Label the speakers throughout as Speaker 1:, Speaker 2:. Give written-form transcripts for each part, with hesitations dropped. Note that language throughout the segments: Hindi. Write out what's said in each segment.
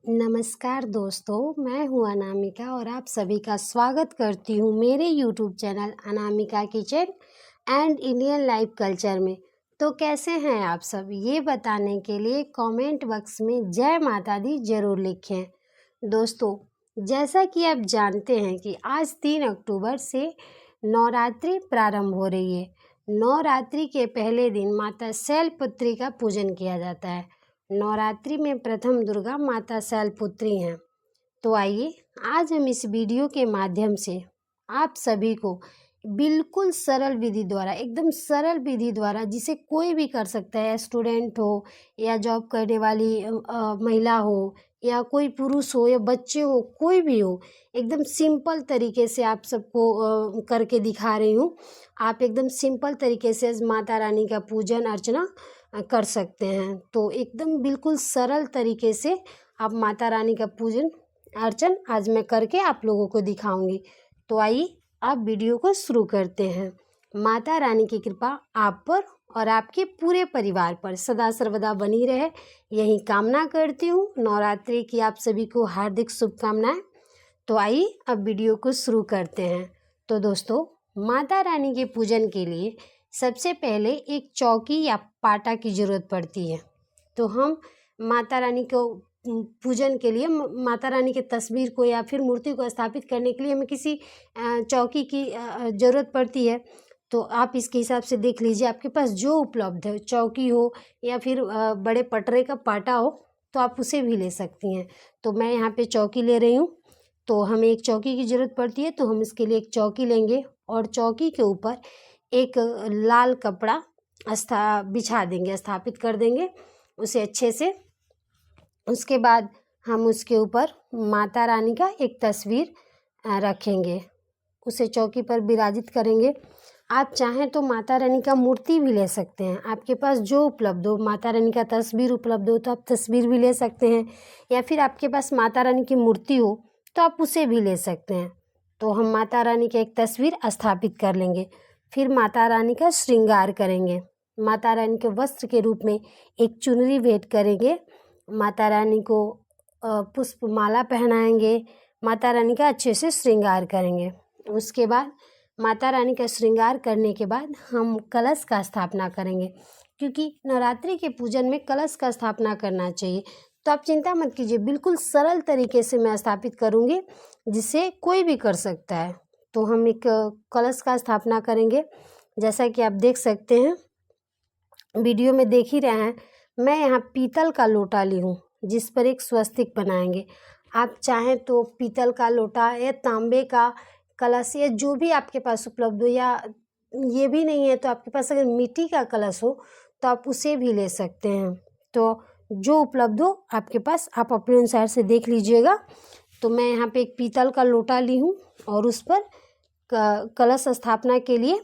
Speaker 1: नमस्कार दोस्तों, मैं हूँ अनामिका और आप सभी का स्वागत करती हूँ मेरे YouTube channel Anamika kitchen and Indian life culture में। तो कैसे हैं आप सब, ये बताने के लिए कमेंट बॉक्स में जय माता दी ज़रूर लिखें। दोस्तों, जैसा कि आप जानते हैं कि आज 3 अक्टूबर से नवरात्रि प्रारंभ हो रही है। नवरात्रि के पहले दिन माता शैलपुत्री का पूजन किया जाता है। नवरात्रि में प्रथम दुर्गा माता शैलपुत्री हैं। तो आइए आज हम इस वीडियो के माध्यम से आप सभी को बिल्कुल सरल विधि द्वारा, एकदम सरल विधि द्वारा, जिसे कोई भी कर सकता है, स्टूडेंट हो या जॉब करने वाली महिला हो या कोई पुरुष हो या बच्चे हो, कोई भी हो, एकदम सिंपल तरीके से आप सबको करके दिखा रही हूँ। आप एकदम सिंपल तरीके से माता रानी का पूजन अर्चना कर सकते हैं। तो एकदम बिल्कुल सरल तरीके से आप माता रानी का पूजन अर्चन आज मैं करके आप लोगों को दिखाऊंगी। तो आइए आप वीडियो को शुरू करते हैं। माता रानी की कृपा आप पर और आपके पूरे परिवार पर सदा सर्वदा बनी रहे, यही कामना करती हूँ। नवरात्रि की आप सभी को हार्दिक शुभकामनाएं। तो आइए अब वीडियो को शुरू करते हैं। तो दोस्तों, माता रानी के पूजन के लिए सबसे पहले एक चौकी या पाटा की ज़रूरत पड़ती है। तो हम माता रानी को पूजन के लिए, माता रानी के तस्वीर को या फिर मूर्ति को स्थापित करने के लिए हमें किसी चौकी की ज़रूरत पड़ती है। तो आप इसके हिसाब से देख लीजिए, आपके पास जो उपलब्ध है, चौकी हो या फिर बड़े पटरे का पाटा हो तो आप उसे भी ले सकती हैं। तो मैं यहाँ पे चौकी ले रही हूँ। तो हमें एक चौकी की ज़रूरत पड़ती है, तो हम इसके लिए एक चौकी लेंगे और चौकी के ऊपर एक लाल कपड़ा बिछा देंगे, स्थापित कर देंगे उसे अच्छे से। उसके बाद हम उसके ऊपर माता रानी का एक तस्वीर रखेंगे, उसे चौकी पर विराजित करेंगे। आप चाहें तो माता रानी का मूर्ति भी ले सकते हैं, आपके पास जो उपलब्ध हो। माता रानी का तस्वीर उपलब्ध हो तो आप तस्वीर भी ले सकते हैं, या फिर आपके पास माता रानी की मूर्ति हो तो आप उसे भी ले सकते हैं। तो हम माता रानी की एक तस्वीर स्थापित कर लेंगे। फिर माता रानी का श्रृंगार करेंगे। माता रानी के वस्त्र के रूप में एक चुनरी भेंट करेंगे, माता रानी को पुष्प माला पहनाएंगे, माता रानी का अच्छे से श्रृंगार करेंगे। उसके बाद माता रानी का श्रृंगार करने के बाद हम कलश का स्थापना करेंगे, क्योंकि नवरात्रि के पूजन में कलश का स्थापना करना चाहिए। तो आप चिंता मत कीजिए, बिल्कुल सरल तरीके से मैं स्थापित करूँगी, जिसे कोई भी कर सकता है। तो हम एक कलश का स्थापना करेंगे, जैसा कि आप देख सकते हैं, वीडियो में देख ही रहे हैं। मैं यहाँ पीतल का लोटा ली हूँ, जिस पर एक स्वस्तिक बनाएंगे। आप चाहें तो पीतल का लोटा या तांबे का कलश या जो भी आपके पास उपलब्ध हो, या ये भी नहीं है तो आपके पास अगर मिट्टी का कलश हो तो आप उसे भी ले सकते हैं। तो जो उपलब्ध हो आपके पास, आप अपने अनुसार से देख लीजिएगा। तो मैं यहाँ पे एक पीतल का लोटा ली हूँ और उस पर कलश स्थापना के लिए,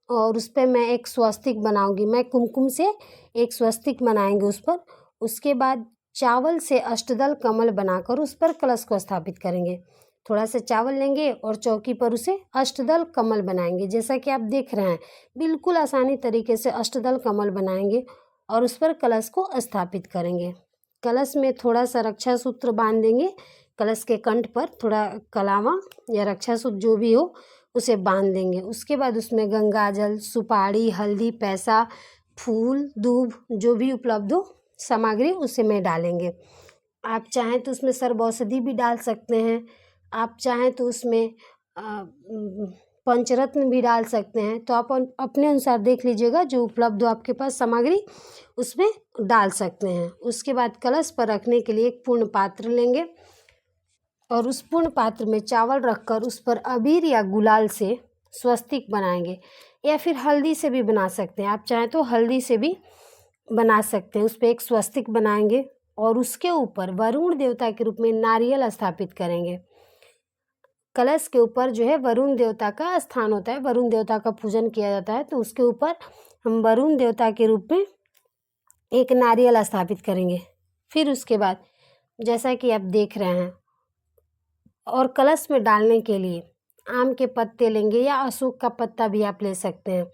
Speaker 1: और उस पर मैं एक स्वस्तिक बनाऊंगी। मैं कुमकुम से एक स्वस्तिक बनाएंगे उस पर। उसके बाद चावल से अष्टदल कमल बनाकर उस पर कलश को स्थापित करेंगे। थोड़ा सा चावल लेंगे और चौकी पर उसे अष्टदल कमल बनाएंगे, जैसा कि आप देख रहे हैं। बिल्कुल आसानी तरीके से अष्टदल कमल बनाएंगे और उस पर कलश को स्थापित करेंगे। कलश में थोड़ा सा रक्षा सूत्र बांध देंगे, कलश के कंठ पर थोड़ा कलावा या रक्षा सूत्र जो भी हो उसे बांध देंगे। उसके बाद उसमें गंगा जल, सुपारी, हल्दी, पैसा, फूल, दूब, जो भी उपलब्ध हो सामग्री उसे में डालेंगे। आप चाहें तो उसमें सर्व औषधि भी डाल सकते हैं, आप चाहें तो उसमें पंचरत्न भी डाल सकते हैं। तो आप अपने अनुसार देख लीजिएगा, जो उपलब्ध हो आपके पास सामग्री उसमें डाल सकते हैं। उसके बाद कलश पर रखने के लिए एक पूर्ण पात्र लेंगे और उस पूर्ण पात्र में चावल रखकर उस पर अबीर या गुलाल से स्वस्तिक बनाएंगे, या फिर हल्दी से भी बना सकते हैं। आप चाहें तो हल्दी से भी बना सकते हैं। उस पर एक स्वस्तिक बनाएंगे और उसके ऊपर वरुण देवता के रूप में नारियल स्थापित करेंगे। कलश के ऊपर जो है वरुण देवता का स्थान होता है, वरुण देवता का पूजन किया जाता है। तो उसके ऊपर हम वरुण देवता के रूप में एक नारियल स्थापित करेंगे। फिर उसके बाद जैसा कि आप देख रहे हैं, और कलश में डालने के लिए आम के पत्ते लेंगे या अशोक का पत्ता भी आप ले सकते हैं।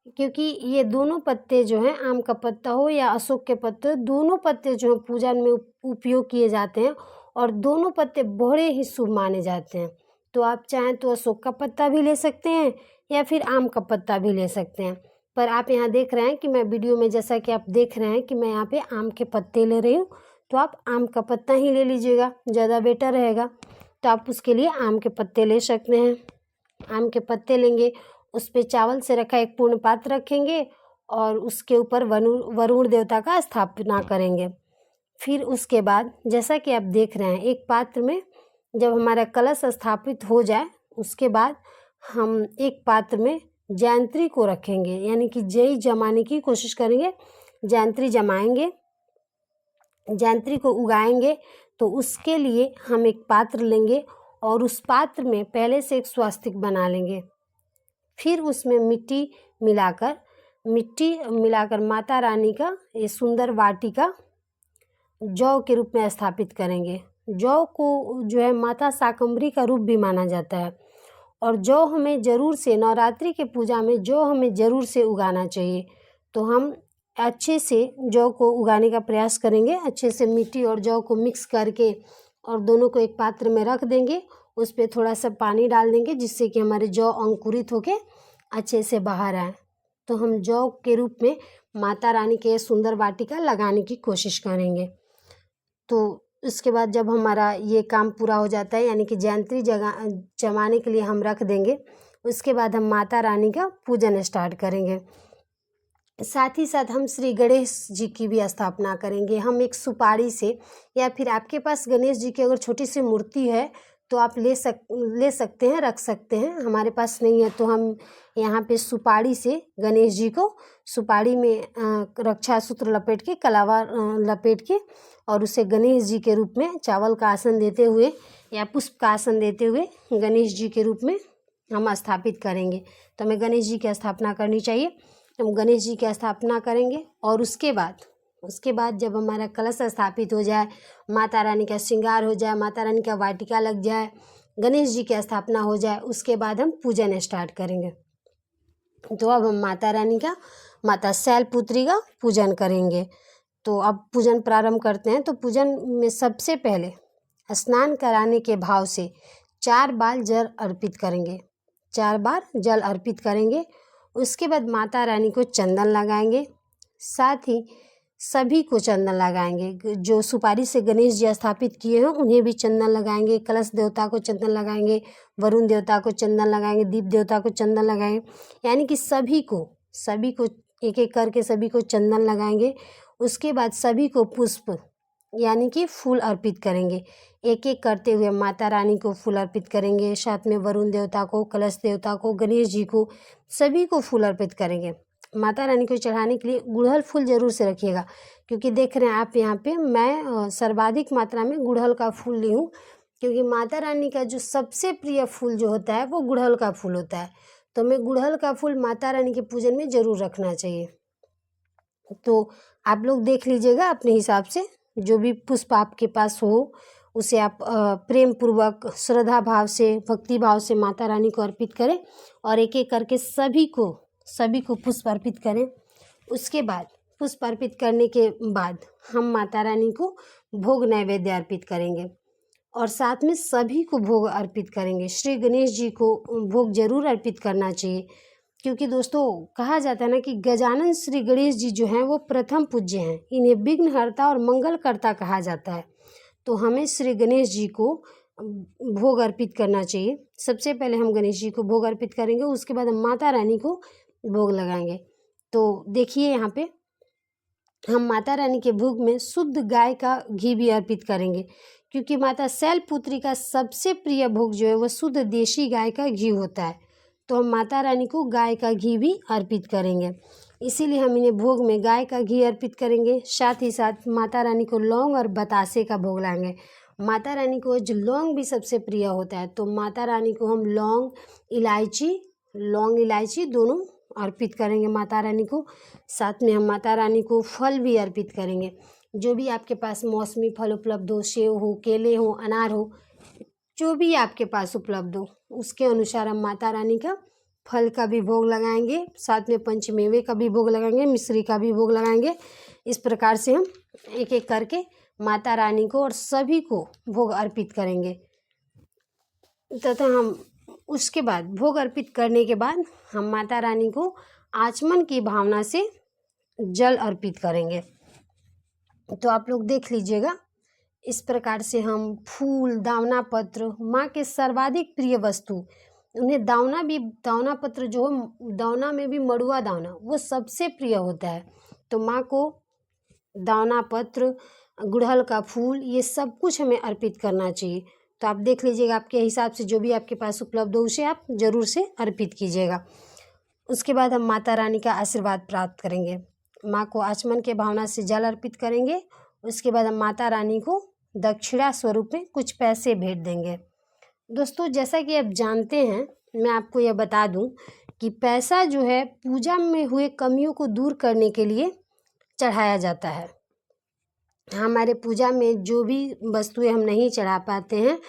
Speaker 1: क्योंकि ये दोनों पत्ते जो हैं, आम का पत्ता हो या अशोक के पत्ते, दोनों पत्ते जो हैं पूजन में उपयोग किए जाते हैं और दोनों पत्ते बड़े ही शुभ माने जाते हैं। तो आप चाहें तो अशोक का पत्ता भी ले सकते हैं या फिर आम का पत्ता भी ले सकते हैं। पर आप यहाँ देख रहे हैं कि मैं वीडियो में, जैसा कि आप देख रहे हैं कि मैं यहाँ पे आम के पत्ते ले रही हूँ, तो आप आम का पत्ता ही ले लीजिएगा, ज़्यादा बेटर रहेगा। तो आप उसके लिए आम के पत्ते ले सकते हैं। आम के पत्ते लेंगे, उस पे चावल से रखा एक पूर्ण पात्र रखेंगे और उसके ऊपर वरुण देवता का स्थापना करेंगे। फिर उसके बाद जैसा कि आप देख रहे हैं, एक पात्र में जब हमारा कलश स्थापित हो जाए, उसके बाद हम एक पात्र में जयंत्री को रखेंगे, यानी कि जय जमाने की कोशिश करेंगे। जयंत्री जमाएंगे, जयंत्री को उगाएंगे। तो उसके लिए हम एक पात्र लेंगे और उस पात्र में पहले से एक स्वास्तिक बना लेंगे। फिर उसमें मिट्टी मिलाकर माता रानी का ये सुंदर वाटिका जौ के रूप में स्थापित करेंगे। जौ को जो है माता शाकंभरी का रूप भी माना जाता है और जौ हमें ज़रूर से, नवरात्रि के पूजा में जौ हमें ज़रूर से उगाना चाहिए। तो हम अच्छे से जौ को उगाने का प्रयास करेंगे। अच्छे से मिट्टी और जौ को मिक्स करके और दोनों को एक पात्र में रख देंगे। उस पर थोड़ा सा पानी डाल देंगे जिससे कि हमारे जौ अंकुरित होके अच्छे से बाहर आए। तो हम जौ के रूप में माता रानी के सुंदर वाटिका लगाने की कोशिश करेंगे। तो इसके बाद जब हमारा ये काम पूरा हो जाता है, यानी कि जयंती जमाने के लिए हम रख देंगे, उसके बाद हम माता रानी का पूजन स्टार्ट करेंगे। साथ ही साथ हम श्री गणेश जी की भी स्थापना करेंगे। हम एक सुपारी से, या फिर आपके पास गणेश जी की अगर छोटी सी मूर्ति है तो आप ले सकते हैं, रख सकते हैं। हमारे पास नहीं है तो हम यहाँ पे सुपारी से गणेश जी को, सुपारी में रक्षा सूत्र लपेट के, कलावा लपेट के, और उसे गणेश जी के रूप में चावल का आसन देते हुए या पुष्प का आसन देते हुए गणेश जी के रूप में हम स्थापित करेंगे। तो हमें गणेश जी की स्थापना करनी चाहिए। हम गणेश जी की स्थापना करेंगे और उसके बाद जब हमारा कलश स्थापित हो जाए, माता रानी का श्रृंगार हो जाए, माता रानी का वाटिका लग जाए, गणेश जी की स्थापना हो जाए, उसके बाद हम पूजन स्टार्ट करेंगे। तो अब हम माता रानी का, माता शैलपुत्री का पूजन करेंगे। तो अब पूजन प्रारंभ करते हैं। तो पूजन में सबसे पहले स्नान कराने के भाव से 4 बार जल अर्पित करेंगे, 4 बार जल अर्पित करेंगे। उसके बाद माता रानी को चंदन लगाएंगे, साथ ही सभी को चंदन लगाएंगे। जो सुपारी से गणेश जी स्थापित किए हैं उन्हें भी चंदन लगाएंगे, कलश देवता को चंदन लगाएंगे, वरुण देवता को चंदन लगाएंगे, दीप देवता को चंदन लगाएंगे, यानी कि सभी को एक एक करके सभी को चंदन लगाएंगे। उसके बाद सभी को पुष्प यानी कि फूल अर्पित करेंगे। एक एक करते हुए माता रानी को फूल अर्पित करेंगे, साथ में वरुण देवता को, कलश देवता को, गणेश जी को, सभी को फूल अर्पित करेंगे। माता रानी को चढ़ाने के लिए गुड़हल फूल ज़रूर से रखिएगा, क्योंकि देख रहे हैं आप यहाँ पे मैं सर्वाधिक मात्रा में गुड़हल का फूल ली हूँ, क्योंकि माता रानी का जो सबसे प्रिय फूल जो होता है वो गुड़हल का फूल होता है। तो हमें गुड़हल का फूल माता रानी के पूजन में ज़रूर रखना चाहिए। तो आप लोग देख लीजिएगा अपने हिसाब से, जो भी पुष्प आपके पास हो उसे आप प्रेम पूर्वक, श्रद्धा भाव से, भक्ति भाव से माता रानी को अर्पित करें और एक एक करके सभी को पुष्प अर्पित करें। उसके बाद पुष्प अर्पित करने के बाद हम माता रानी को भोग नैवेद्य अर्पित करेंगे और साथ में सभी को भोग अर्पित करेंगे। श्री गणेश जी को भोग जरूर अर्पित करना चाहिए, क्योंकि दोस्तों कहा जाता है ना कि गजानन श्री गणेश जी जो हैं वो प्रथम पूज्य हैं। इन्हें विघ्नहर्ता और मंगलकर्ता कहा जाता है। तो हमें श्री गणेश जी को भोग अर्पित करना चाहिए। सबसे पहले हम गणेश जी को भोग अर्पित करेंगे, उसके बाद हम माता रानी को भोग लगाएंगे। तो देखिए यहाँ पे हम माता रानी के भोग में शुद्ध गाय का घी भी अर्पित करेंगे, क्योंकि माता शैलपुत्री का सबसे प्रिय भोग जो है वह शुद्ध देशी गाय का घी होता है। तो हम माता रानी को गाय का घी भी अर्पित करेंगे, इसीलिए हम इन्हें भोग में गाय का घी अर्पित करेंगे। साथ ही साथ माता रानी को लौंग और बतासे का भोग लाएंगे। माता रानी को जो लौंग भी सबसे प्रिय होता है, तो माता रानी को हम लौंग इलायची दोनों अर्पित करेंगे माता रानी को। साथ में हम माता रानी को फल भी अर्पित करेंगे। जो भी आपके पास मौसमी फल उपलब्ध हो, सेव हो, केले हो, अनार हो, जो भी आपके पास उपलब्ध हो, उसके अनुसार हम माता रानी का फल का भी भोग लगाएंगे, साथ में पंचमेवे का भी भोग लगाएंगे, मिश्री का भी भोग लगाएंगे। इस प्रकार से हम एक एक करके माता रानी को और सभी को भोग अर्पित करेंगे तथा हम उसके बाद भोग अर्पित करने के बाद हम माता रानी को आचमन की भावना से जल अर्पित करेंगे। तो आप लोग देख लीजिएगा, इस प्रकार से हम फूल, दावना पत्र, माँ के सर्वाधिक प्रिय वस्तु, उन्हें दावना पत्र जो दावना में भी मड़ुआ दावना वो सबसे प्रिय होता है। तो माँ को दावना पत्र, गुड़हल का फूल, ये सब कुछ हमें अर्पित करना चाहिए। तो आप देख लीजिएगा, आपके हिसाब से जो भी आपके पास उपलब्ध हो उसे आप ज़रूर से अर्पित कीजिएगा। उसके बाद हम माता रानी का आशीर्वाद प्राप्त करेंगे। माँ को आचमन के भावना से जल अर्पित करेंगे। उसके बाद हम माता रानी को दक्षिणा स्वरूप में कुछ पैसे भेंट देंगे। दोस्तों, जैसा कि आप जानते हैं, मैं आपको यह बता दूं कि पैसा जो है पूजा में हुए कमियों को दूर करने के लिए चढ़ाया जाता है। हमारे पूजा में जो भी वस्तुएं हम नहीं चढ़ा पाते हैं,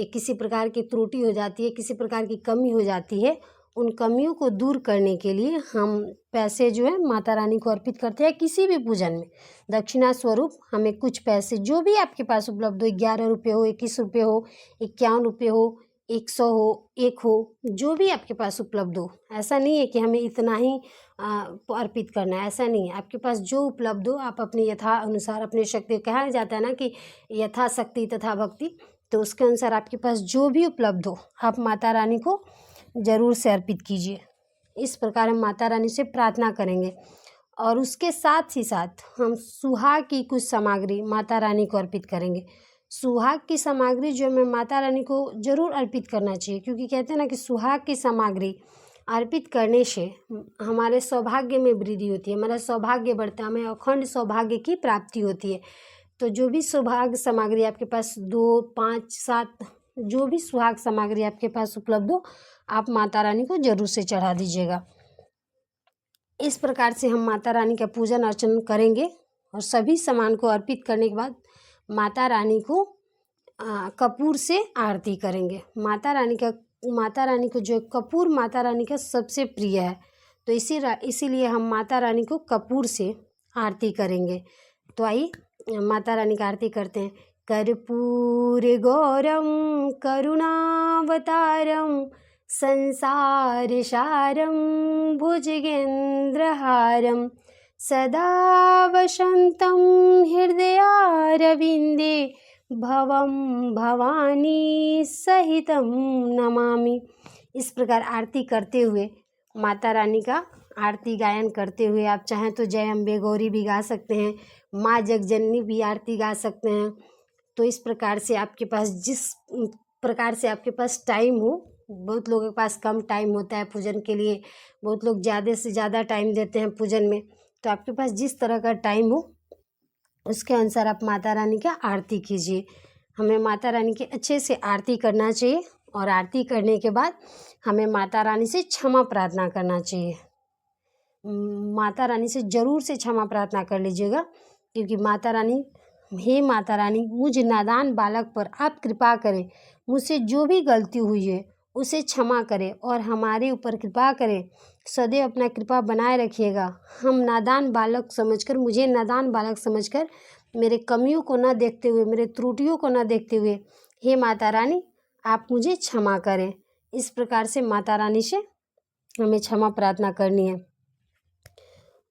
Speaker 1: किसी प्रकार की त्रुटि हो जाती है, किसी प्रकार की कमी हो जाती है, उन कमियों को दूर करने के लिए हम पैसे जो है माता रानी को अर्पित करते हैं। किसी भी पूजन में दक्षिणा स्वरूप हमें कुछ पैसे, जो भी आपके पास उपलब्ध हो, 11 रुपये हो, 21 रुपये हो, 51 रुपये हो, 100 हो, 1 हो, जो भी आपके पास उपलब्ध हो। ऐसा नहीं है कि हमें इतना ही अर्पित करना है, ऐसा नहीं है। आपके पास जो उपलब्ध हो आप अपने यथा अनुसार, अपने शक्ति, कहा जाता है ना कि यथा शक्ति तथा भक्ति, तो उसके अनुसार आपके पास जो भी उपलब्ध हो आप माता रानी को ज़रूर से अर्पित कीजिए। इस प्रकार हम माता रानी से प्रार्थना करेंगे और उसके साथ ही साथ हम सुहाग की कुछ सामग्री माता रानी को अर्पित करेंगे। सुहाग की सामग्री जो हमें माता रानी को ज़रूर अर्पित करना चाहिए, क्योंकि कहते हैं ना कि सुहाग की सामग्री अर्पित करने से हमारे सौभाग्य में वृद्धि होती है, हमारा सौभाग्य बढ़ता है, हमें अखंड सौभाग्य की प्राप्ति होती है। तो जो भी सुहाग सामग्री आपके पास 2, 5, 7 जो भी सुहाग सामग्री आपके पास उपलब्ध हो आप माता रानी को जरूर से चढ़ा दीजिएगा। इस प्रकार से हम माता रानी का पूजन अर्चन करेंगे और सभी सामान को अर्पित करने के बाद माता रानी को कपूर से आरती करेंगे। माता रानी को जो कपूर माता रानी का सबसे प्रिय है, तो इसीलिए हम माता रानी को कपूर से आरती करेंगे। तो आइए माता रानी का आरती करते हैं। कर्पूर गौरम करुणावतारम संसार सारम भुजगेन्द्रहारम सदा वसंतं हृदयारविंदे भवं भवानी सहितं नमामि। इस प्रकार आरती करते हुए, माता रानी का आरती गायन करते हुए आप चाहें तो जय अम्बे गौरी भी गा सकते हैं, माँ जगजननी भी आरती गा सकते हैं। तो इस प्रकार से आपके पास जिस प्रकार से आपके पास टाइम हो, बहुत लोगों के पास कम टाइम होता है पूजन के लिए, बहुत लोग ज़्यादा से ज़्यादा टाइम देते हैं पूजन में, तो आपके पास जिस तरह का टाइम हो उसके अनुसार आप माता रानी का आरती कीजिए। हमें माता रानी की अच्छे से आरती करना चाहिए और आरती करने के बाद हमें माता रानी से क्षमा प्रार्थना करना चाहिए। माता रानी से ज़रूर से क्षमा प्रार्थना कर लीजिएगा, क्योंकि माता रानी, हे माता रानी, मुझ नादान बालक पर आप कृपा करें, मुझसे जो भी गलती हुई है उसे क्षमा करें और हमारे ऊपर कृपा करें, सदैव अपना कृपा बनाए रखिएगा। हम नादान बालक समझकर, मुझे नादान बालक समझकर मेरे कमियों को न देखते हुए, मेरे त्रुटियों को न देखते हुए, हे माता रानी आप मुझे क्षमा करें। इस प्रकार से माता रानी से हमें क्षमा प्रार्थना करनी है।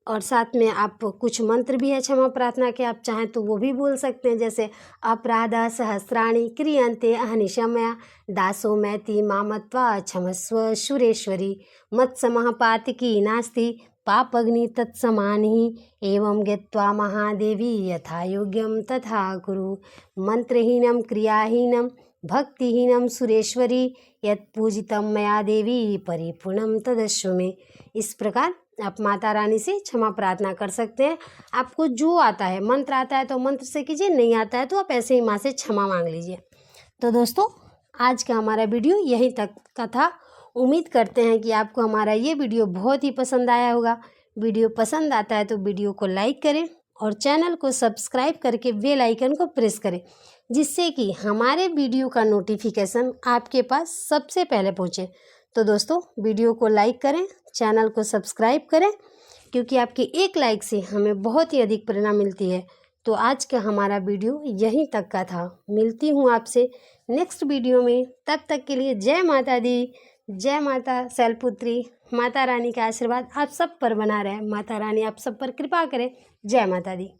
Speaker 1: और साथ में आप कुछ मंत्र भी है क्षमा प्रार्थना के, आप चाहें तो वो भी बोल सकते हैं, जैसे अपराधा सहस्राणि क्रियन्ते अहनिशमया दासो मैति मामत्वा क्षमस्व सुरेश्वरी मत्समः पातकी नास्ति पापग्नि तत्समानि एवं ज्ञत्वा महादेवी यथा योग्यम तथा कुरु मंत्रहीनम क्रियाहीनम भक्तिहीनम सुरेश्वरी यत् पूजितम मया देवी परिपूर्णम तदस्व में। इस प्रकार आप माता रानी से क्षमा प्रार्थना कर सकते हैं। आपको जो आता है, मंत्र आता है तो मंत्र से कीजिए, नहीं आता है तो आप ऐसे ही माँ से क्षमा मांग लीजिए। तो दोस्तों, आज का हमारा वीडियो यहीं तक का था। उम्मीद करते हैं कि आपको हमारा ये वीडियो बहुत ही पसंद आया होगा। वीडियो पसंद आता है तो वीडियो को लाइक करें और चैनल को सब्सक्राइब करके बेल आइकन को प्रेस करें, जिससे कि हमारे वीडियो का नोटिफिकेशन आपके पास सबसे पहले पहुँचे। तो दोस्तों वीडियो को लाइक करें, चैनल को सब्सक्राइब करें, क्योंकि आपके एक लाइक से हमें बहुत ही अधिक प्रेरणा मिलती है। तो आज का हमारा वीडियो यहीं तक का था। मिलती हूँ आपसे नेक्स्ट वीडियो में। तब तक के लिए जय माता दी, जय माता शैलपुत्री। माता रानी का आशीर्वाद आप सब पर बना रहे। माता रानी आप सब पर कृपा करें। जय माता दी।